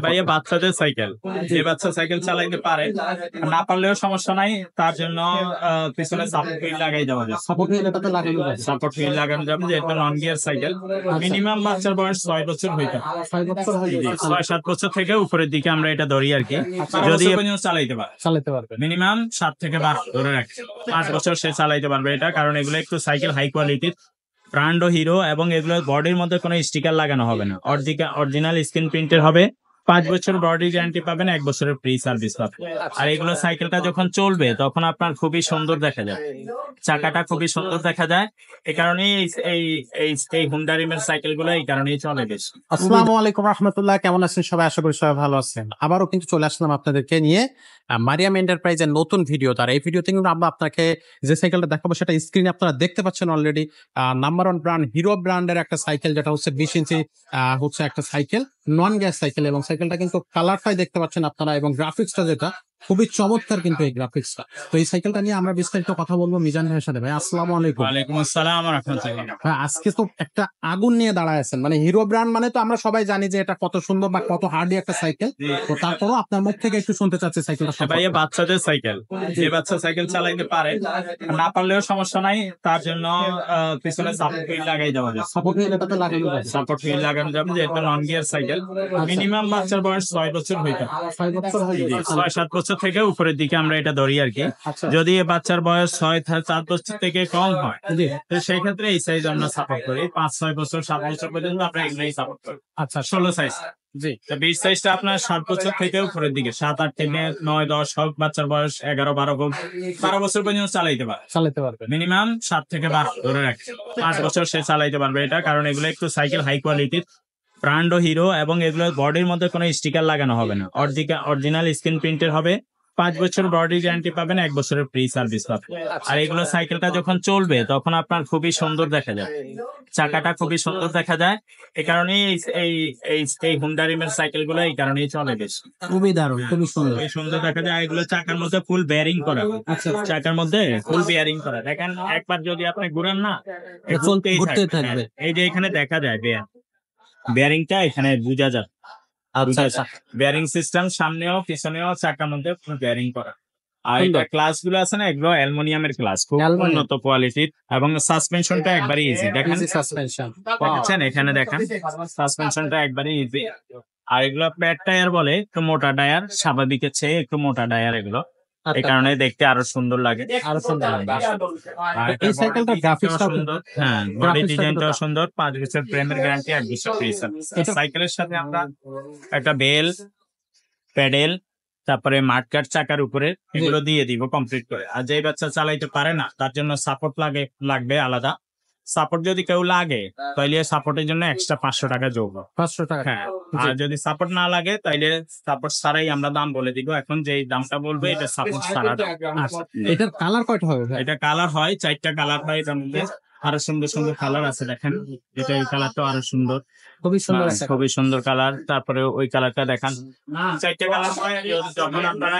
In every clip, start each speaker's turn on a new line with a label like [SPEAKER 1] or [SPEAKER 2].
[SPEAKER 1] ভাই বাচ্চাদের সাইকেল, যে বাচ্চা সাইকেল চালাইতে পারে না পারলেও সমস্যা নাই, তার জন্য পিছনে সাপোর্ট হুইল লাগাই দেওয়া যায়।
[SPEAKER 2] সাপোর্ট হুইল এটাতে লাগানো যায়।
[SPEAKER 1] সাপোর্ট হুইল লাগানো যাবে, যেহেতু নন গিয়ার সাইকেল। মিনিমাম বাচ্চার বয়স 6 বছর হইতে
[SPEAKER 2] 6 বছর হয়ে গেছে।
[SPEAKER 1] 6-7 বছর থেকে উপরের দিকে আমরা এটা ধরি আর কি। যদি চালাইতে পারে,
[SPEAKER 2] চালাতে পারবে।
[SPEAKER 1] মিনিমাম 7 থেকে 12 ধরে রাখছি, 5 বছর সে চালাইতে পারবে এটা। কারণ এগুলো একটু সাইকেল হাই কোয়ালিটির, ব্র্যান্ড ও হিরো, এবং এগুলো বডির মধ্যে কোনো স্টিকার লাগানো হবে না, অরিজিনাল স্ক্রিন প্রিন্টের হবে। 5 বছর বডি গ্যারান্টি পাবেন, 1 বছরের ফ্রি সার্ভিস পাবেন। আর এগুলো সাইকেলটা যখন চলবে তখন আপনার খুবই সুন্দর দেখা যায়, চাকাটা খুবই সুন্দর দেখা যায়। এই কারণেই এই হুন্ডা রিমের সাইকেল গুলো এই কারণেই চলে বেশি।
[SPEAKER 2] আসসালামু আলাইকুম রাহমাতুল্লাহ, কেমন আছেন সবাই? আশা করি সবাই ভালো আছেন। আবারও কিন্তু চলে আসলাম আপনাদেরকে নিয়ে মারিয়াম এন্টারপ্রাইজের নতুন ভিডিও। তার এই ভিডিওতে কিন্তু আমরা আপনাকে যে সাইকেলটা দেখাবো সেটা স্ক্রিনে আপনারা দেখতে পাচ্ছেন অলরেডি। নাম্বার 1 ব্র্যান্ড হিরো ব্র্যান্ডের একটা সাইকেল, যেটা হচ্ছে 20 ইঞ্চি হচ্ছে একটা সাইকেল, নন গ্যাস সাইকেল। এবং সাইকেলটা কিন্তু কালারটাই দেখতে পাচ্ছেন আপনারা, এবং গ্রাফিক্সটা যেটা খুবই চমৎকার কিন্তু এই গ্রাফিক্সটা। তো এই সাইকেলটা নিয়ে আমরা বিস্তারিত কথা বলবো মিজান ভাইয়ের সাথে। ভাই আসসালামু আলাইকুম।
[SPEAKER 1] ওয়ালাইকুম আসসালাম ওয়া রাহমাতুল্লাহ।
[SPEAKER 2] ভাই আজকে তো একটা আগুন নিয়ে দাঁড়ায় আছেন, মানে হিরো ব্র্যান্ড মানে তো আমরা সবাই জানি যে এটা কত সুন্দর বা কত হার্ডি একটা সাইকেল। তো তারপরও আপনার মুখ থেকে একটু শুনতে চাচ্ছি সাইকেলটা
[SPEAKER 1] ভাই
[SPEAKER 2] সম্পর্কে।
[SPEAKER 1] বাচ্চাদের সাইকেল, যে বাচ্চা সাইকেল চালাইতে পারে না পারলেও সমস্যা নাই, তার জন্য পিছনে সাপোর্ট হুইল লাগাই দেওয়া যায়।
[SPEAKER 2] সাপোর্ট হুইল এটাতে লাগানো যায়।
[SPEAKER 1] সাপোর্ট হুইল লাগানো যাবে, যেহেতু নন গিয়ার সাইকেল। মিনিমাম বাচ্চার বয়স 6 বছর হইতে
[SPEAKER 2] 6 বছর হয়ে গেছে।
[SPEAKER 1] 6-7 বছর থেকে উপরের দিকে আমরা এটা ধরি আর কি।
[SPEAKER 2] আচ্ছা।
[SPEAKER 1] যদি বাচ্চার বয়স 6-7 বছর থেকে কম হয়, তো সেই ক্ষেত্রে এই সাইজ আমরা সাপোর্ট করি। 5-6 বছর 7 বছর পর্যন্ত আমরা এগুলোই সাপোর্ট করি।
[SPEAKER 2] আচ্ছা
[SPEAKER 1] 16 সাইজ।
[SPEAKER 2] জি।
[SPEAKER 1] 20 সাইজটা আপনার 7 বছর থেকে উপরের দিকে, 7-8 থেকে 9-10 হোক, বাচ্চার বয়স 11-12 হোক, 12 বছর পর্যন্ত চালাইতে পারে।
[SPEAKER 2] চালাতে পারবে।
[SPEAKER 1] মিনিমাম 7 থেকে 12 ধরে রাখছি, 5 বছর সে চালাইতে পারবে এটা। কারণ এগুলো একটু সাইকেল হাই কোয়ালিটির, ব্র্যান্ড ও হিরো, এবং এগুলো বডির মধ্যে কোনো স্টিকার লাগানো হবে না, অরিজিনাল স্ক্রিন প্রিন্টের হবে। 5 বছর বডি গ্যারান্টি পাবেন, 1 বছরের ফ্রি সার্ভিস পাবেন। আর এগুলো সাইকেলটা যখন চলবে তখন আপনার খুবই সুন্দর দেখা যায়, চাকাটা খুবই সুন্দর দেখা যায়। এই কারণেই এই হুন্ডা রিমের সাইকেল গুলো এই কারণেই চলে বেশি।
[SPEAKER 2] খুবই দারুণ, খুবই সুন্দর।
[SPEAKER 1] খুবই সুন্দর দেখা যায়। এগুলো চাকার মধ্যে ফুল বেয়ারিং করা, চাকার মধ্যে ফুল বেয়ারিং করা। দেখেন একবার যদি আপনি ঘুরান না,
[SPEAKER 2] ঘুরতে থাকবে।
[SPEAKER 1] এই যে এখানে দেখা যায় বেয়ারিংটা এখানে বোঝা যায়।
[SPEAKER 2] আচ্ছা আচ্ছা।
[SPEAKER 1] বেয়ারিং সিস্টেম সামনেও পিছনেও চাকার মধ্যে ফুল বেয়ারিং করা। আর এটা ক্লাস গুলো আছে না, এগুলো অ্যালুমিনিয়ামের ক্লাস, খুব উন্নত কোয়ালিটির। এবং সাসপেনশনটা একবারে ইজি, দেখেন
[SPEAKER 2] সাসপেনশন
[SPEAKER 1] দেখছেন এখানে, দেখেন সাসপেনশনটা একবারে ইজি। আর এগুলো প্যাড টায়ার বলে, একটু মোটা টায়ার, স্বাভাবিকের চেয়ে একটু মোটা টায়ার এগুলো। এই কারণে দেখতে আরো সুন্দর লাগে,
[SPEAKER 2] আরো সুন্দর লাগে।
[SPEAKER 1] আর
[SPEAKER 2] এই সাইকেলটা গ্রাফিক্সটা
[SPEAKER 1] সুন্দর, হ্যাঁ, বডি ডিজাইনটাও সুন্দর। 5 বছর প্রেমের গ্যারান্টি, 1 বছর ফ্রি সার্ভিস। সাইকেলের সাথে আমরা একটা বেল, প্যাডেল, তারপরে মাঠকাট চাকার উপরে এগুলো দিয়ে দিব কমপ্লিট করে। আর যে বাচ্চা চালাইতে পারে না তার জন্য সাপোর্ট লাগবে আলাদা। সাপোর্ট যদি কেউ লাগে তাইলে সাপোর্টের জন্য এক্সট্রা 500 টাকা যোগ।
[SPEAKER 2] 500 টাকা।
[SPEAKER 1] হ্যাঁ, আর যদি সাপোর্ট না লাগে তাইলে সাপোর্ট ছাড়াই আমরা দাম বলে দিব। এখন যে দামটা বলবে এটা সাপোর্ট ছাড়া।
[SPEAKER 2] এটার কালার কয়টা হবে?
[SPEAKER 1] এটা কালার হয় 4টা কালার হয়, এটার মধ্যে আরো সুন্দর সুন্দর কালার আছে। দেখেন এটা, এই কালারটা আরো সুন্দর,
[SPEAKER 2] খুবই সুন্দর,
[SPEAKER 1] খুবই সুন্দর কালার। তারপরে ওই কালারটা দেখান, 4টা কালার হয়। যখন আপনারা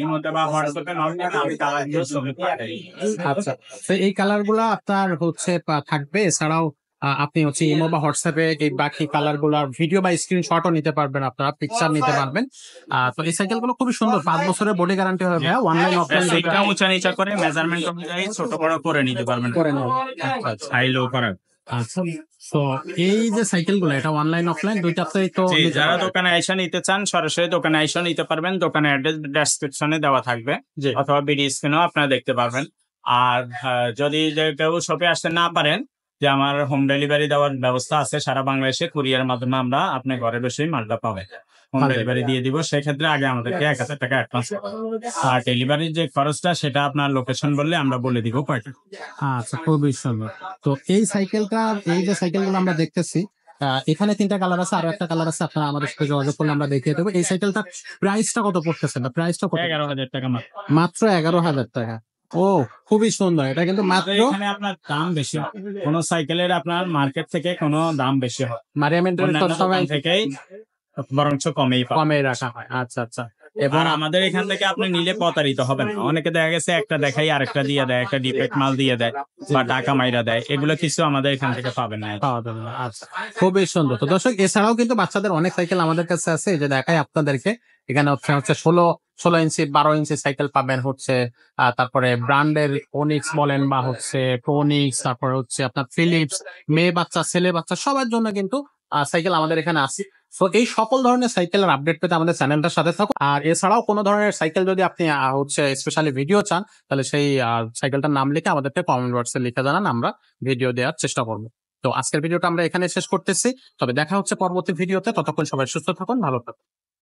[SPEAKER 1] এই মধ্যে বা হোয়াটসঅ্যাপে নক করেন, আমি কালার দিয়ে ছবি পাঠাই।
[SPEAKER 2] আচ্ছা, তো এই কালার গুলা আপনার হচ্ছে থাকবে। এছাড়াও আপনি হচ্ছে ইমো বা হোয়াটসঅ্যাপে এই বাকি কালার গুলার ভিডিও বা স্ক্রিনশটও নিতে পারবেন, আপনারা পিকচার নিতে পারবেন। তো এই সাইকেল গুলো খুবই সুন্দর, 5 বছরের বডি গ্যারান্টি হবে। অনলাইন অফলাইন
[SPEAKER 1] এটা উঁচা নিচা করে মেজারমেন্ট অনুযায়ী ছোট বড় করে নিতে পারবেন,
[SPEAKER 2] করে নেব।
[SPEAKER 1] হাই লো করা।
[SPEAKER 2] আচ্ছা, তো এই যে সাইকেল গুলো, এটা অনলাইন অফলাইন দুইটাতেই তো
[SPEAKER 1] যারা দোকানে আইসা নিতে চান সরাসরি দোকানে আইসা নিতে পারবেন। দোকানের অ্যাড্রেস ডেসক্রিপশনে দেওয়া থাকবে, অথবা ভিডিও স্ক্রিনেও আপনারা দেখতে পারবেন। আর যদি কেউ শপে আসতে না পারেন, যে আমার হোম ডেলিভারি দেওয়ার ব্যবস্থা আছে সারা বাংলাদেশে, কুরিয়ার মাধ্যমে আমরা আপনার ঘরে বসেই মালটা পাবেন, হোম ডেলিভারি দিয়ে দিব। সেক্ষেত্রে আগে আমাদেরকে 1000 টাকা অ্যাডভান্স করতে হবে। আর ডেলিভারির যে খরচটা সেটা আপনার লোকেশন বললে আমরা বলে দিব কয়টা।
[SPEAKER 2] আচ্ছা, খুবই সুন্দর। তো এই সাইকেলটা, এই যে সাইকেল গুলো আমরা দেখতেছি, এখানে 3টা কালার আছে, আরো একটা কালার আছে। আপনারা আমাদের সাথে যোগাযোগ করলে আমরা দেখিয়ে দেবো। এই সাইকেলটা প্রাইসটা কত পড়তেছে? না প্রাইসটা কত?
[SPEAKER 1] 11,000 টাকা
[SPEAKER 2] মাত্র 11,000 টাকা। ও, খুবই সুন্দর। এটা কিন্তু মাত্র,
[SPEAKER 1] এখানে আপনার দাম বেশি, কোন সাইকেলের আপনার মার্কেট থেকে কোনো দাম বেশি হয়,
[SPEAKER 2] মারিয়াম এন্টারপ্রাইজ সবসময়
[SPEAKER 1] থেকেই বরঞ্চ কমেই
[SPEAKER 2] কমে রাখা হয়। আচ্ছা আচ্ছা। এবং
[SPEAKER 1] আর আমাদের এখান থেকে আপনি নিলে প্রতারিত হবেন না। অনেকে দেখা গেছে একটা দেখাই আরেকটা দিয়ে দেয়, একটা ডিফেক্ট মাল দিয়ে দেয় বা টাকা মাইরা দেয়, এগুলো কিছু আমাদের এখান থেকে পাবেন না।
[SPEAKER 2] পাওয়া যাবে না। আচ্ছা, খুবই সুন্দর। তো দর্শক, এছাড়াও কিন্তু বাচ্চাদের অনেক সাইকেল আমাদের কাছে আছে, এই যে দেখাই আপনাদেরকে। এখানে হচ্ছে 16 ইঞ্চি 12 ইঞ্চি সাইকেল পাবেন হচ্ছে, তারপরে ব্র্যান্ডের ওনিক্স বলেন বা হচ্ছে প্রোনিক্স, তারপরে হচ্ছে আপনার ফিলিপস, মেয়ে বাচ্চা ছেলে বাচ্চা সবার জন্য কিন্তু সাইকেল আমাদের এখানে আছে। তো এই সকল ধরনের সাইকেলের আপডেট পেতে আমাদের চ্যানেলটার সাথে থাকুন। আর এছাড়াও কোনো ধরনের সাইকেল যদি আপনি হচ্ছে স্পেশালি ভিডিও চান, তাহলে সেই সাইকেলটার নাম লিখে আমাদেরকে কমেন্ট বক্সে লিখে জানান, আমরা ভিডিও দেওয়ার চেষ্টা করবো। তো আজকের ভিডিওটা আমরা এখানে শেষ করতেছি, তবে দেখা হচ্ছে পরবর্তী ভিডিওতে। ততক্ষণ সবাই সুস্থ থাকুন, ভালো থাকুন।